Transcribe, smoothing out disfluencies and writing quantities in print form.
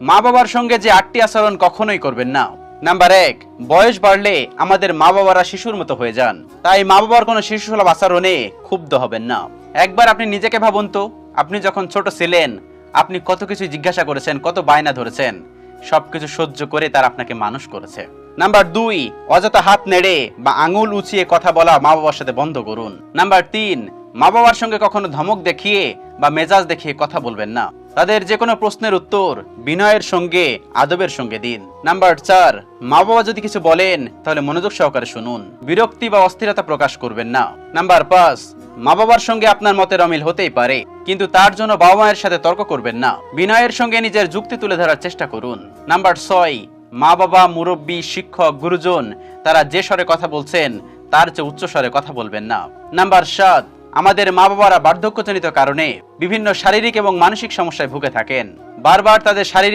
মা বাবার সঙ্গে যে 8টি আচরণ কখনোই করবেন না। নাম্বার 1, বয়স বাড়লে আমাদের মা বাবারা শিশুর মতো হয়ে যান, তাই মা বাবার কোনো শিশুসুলভ আচরণে ক্ষুব্ধ হবেন না। একবার আপনি নিজেকে ভাবুন তো, আপনি যখন ছোট ছিলেন আপনি কত কিছু জিজ্ঞাসা করেছেন, কত বায়না ধরেছেন, সবকিছু সহ্য করে তারা আপনাকে মানুষ করেছে। নাম্বার 2, অযথা হাত নেড়ে বা আঙুল উঁচিয়ে কথা বলা মা বাবার সাথে বন্ধ করুন। নাম্বার 3, মা বাবার সঙ্গে কখনো ধমক দেখিয়ে বা মেজাজ দেখিয়ে কথা বলবেন না। তাদের যে কোনো প্রশ্নের উত্তর বিনয়ের সঙ্গে আদবের সঙ্গে দিন। নাম্বার 4, মা বাবা যদি কিছু বলেন তাহলে মনোযোগ সহকারে শুনুন, বিরক্তি বা অস্থিরতা প্রকাশ করবেন না। নাম্বার 5, মা বাবার সঙ্গে আপনার মতের অমিল হতেই পারে, কিন্তু তার জন্য বাবা মায়ের সাথে তর্ক করবেন না, বিনয়ের সঙ্গে নিজের যুক্তি তুলে ধরার চেষ্টা করুন। নাম্বার 6, মা বাবা, মুরব্বী, শিক্ষক, গুরুজন তারা যে স্বরে কথা বলছেন তার চেয়ে উচ্চ স্বরে কথা বলবেন না। নাম্বার 7, আমাদের মা বাবারা বার্ধক্যজনিত কারণে বিভিন্ন শারীরিক এবং মানসিক সমস্যায় ভুগে থাকেন, বারবার তাদের শারীরিক